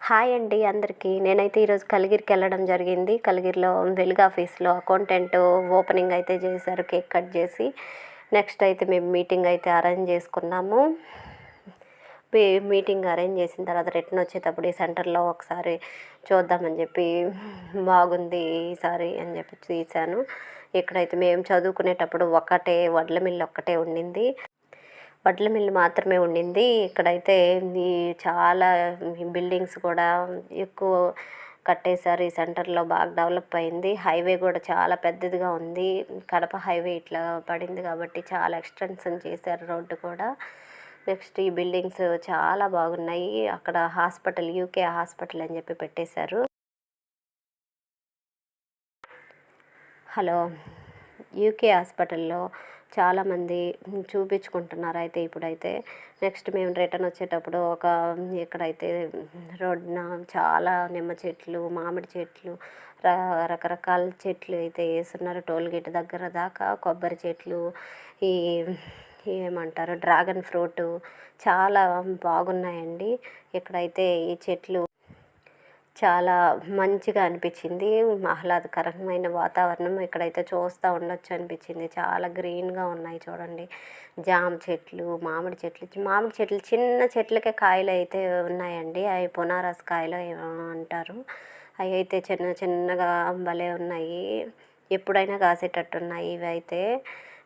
Hi అండి అందరికీ. నేనైతే ఈరోజు కలిగిరికి వెళ్ళడం జరిగింది. కలిగిరిలో వెలుగు ఆఫీస్లో అకౌంటెంట్ ఓపెనింగ్ అయితే చేశారు, కేక్ కట్ చేసి. నెక్స్ట్ అయితే మేము మీటింగ్ అయితే అరేంజ్ చేసుకున్నాము. మీటింగ్ అరేంజ్ చేసిన తర్వాత రిటర్న్ వచ్చేటప్పుడు ఈ సెంటర్లో ఒకసారి చూద్దామని చెప్పి, బాగుంది ఈసారి అని చెప్పి తీశాను. ఇక్కడైతే మేము చదువుకునేటప్పుడు ఒకటే వడ్ల మిల్లు ఒక్కటే ఉండింది, వడ్ల మిల్లు మాత్రమే ఉండింది. ఇక్కడైతే ఈ చాలా బిల్డింగ్స్ కూడా ఎక్కువ కట్టేశారు. ఈ సెంటర్లో బాగా డెవలప్ అయింది. హైవే కూడా చాలా పెద్దదిగా ఉంది. కడప హైవే ఇట్లా పడింది కాబట్టి చాలా ఎక్స్టెన్షన్ చేశారు రోడ్డు కూడా. నెక్స్ట్ ఈ బిల్డింగ్స్ చాలా బాగున్నాయి. అక్కడ హాస్పిటల్, యూకే హాస్పిటల్ అని చెప్పి పెట్టేశారు. హలో, యూకే హాస్పిటల్లో చాలామంది చూపించుకుంటున్నారు అయితే ఇప్పుడైతే. నెక్స్ట్ మేము రిటర్న్ వచ్చేటప్పుడు ఇక్కడైతే రోడ్డున చాలా నిమ్మ చెట్లు, మామిడి చెట్లు, రకరకాల చెట్లు అయితే వేస్తున్నారు. టోల్గేట్ దగ్గర దాకా కొబ్బరి చెట్లు, ఈ ఏమంటారు డ్రాగన్ ఫ్రూట్ చాలా బాగున్నాయండి. ఇక్కడైతే ఈ చెట్లు చాలా మంచిగా అనిపించింది. ఆహ్లాదకరమైన వాతావరణం ఇక్కడైతే చూస్తూ ఉండొచ్చు అనిపించింది. చాలా గ్రీన్గా ఉన్నాయి చూడండి. జామ చెట్లు, మామిడి చెట్లు చిన్న చెట్లకే కాయలు అయితే ఉన్నాయండి. అవి పునారస్ కాయలు ఏమో అంటారు. అవి అయితే చిన్న చిన్నగా భలే ఉన్నాయి. ఎప్పుడైనా కాసేటట్టు ఉన్నాయి ఇవి అయితే.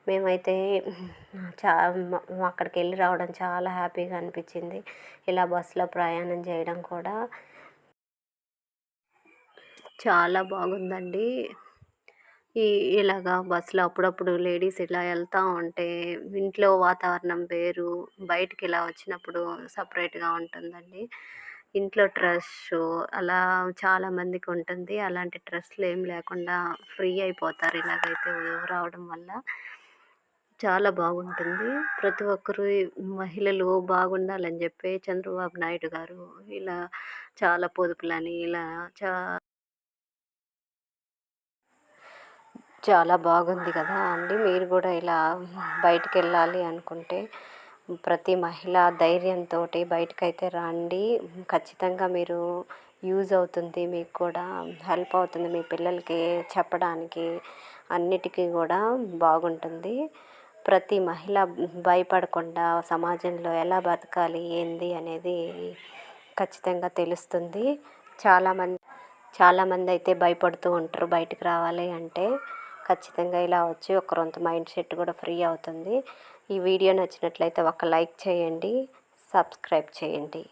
మేమైతే చా అక్కడికి వెళ్ళి రావడం చాలా హ్యాపీగా అనిపించింది. ఇలా బస్సులో ప్రయాణం చేయడం కూడా చాలా బాగుందండి. ఇలాగా బస్సులో అప్పుడప్పుడు లేడీస్ ఇలా వెళ్తూ ఉంటే ఇంట్లో వాతావరణం వేరు, బయటికి ఇలా వచ్చినప్పుడు సపరేట్గా ఉంటుందండి. ఇంట్లో స్ట్రెస్ అలా చాలామందికి ఉంటుంది. అలాంటి స్ట్రెస్లు ఏం లేకుండా ఫ్రీ అయిపోతారు ఇలాగైతే రావడం వల్ల. చాలా బాగుంటుంది. ప్రతి ఒక్కరు మహిళలు బాగుండాలని చెప్పి చంద్రబాబు నాయుడు గారు ఇలా చాలా పొదుపులని ఇలా చాలా బాగుంది కదా అండి. మీరు కూడా ఇలా బయటికి వెళ్ళాలి అనుకుంటే ప్రతి మహిళ ధైర్యంతో బయటకైతే రండి. ఖచ్చితంగా మీరు యూజ్ అవుతుంది, మీకు కూడా హెల్ప్ అవుతుంది. మీ పిల్లలకి చెప్పడానికి అన్నిటికీ కూడా బాగుంటుంది. ప్రతి మహిళ భయపడకుండా సమాజంలో ఎలా బతకాలి ఏంది అనేది ఖచ్చితంగా తెలుస్తుంది. చాలామంది అయితే భయపడుతూ ఉంటారు బయటికి రావాలి అంటే. ఖచ్చితంగా ఇలా వచ్చి ఒక రొంత మైండ్ సెట్ కూడా ఫ్రీ అవుతుంది. ఈ వీడియో నచ్చినట్లయితే ఒక లైక్ చేయండి, సబ్స్క్రైబ్ చేయండి.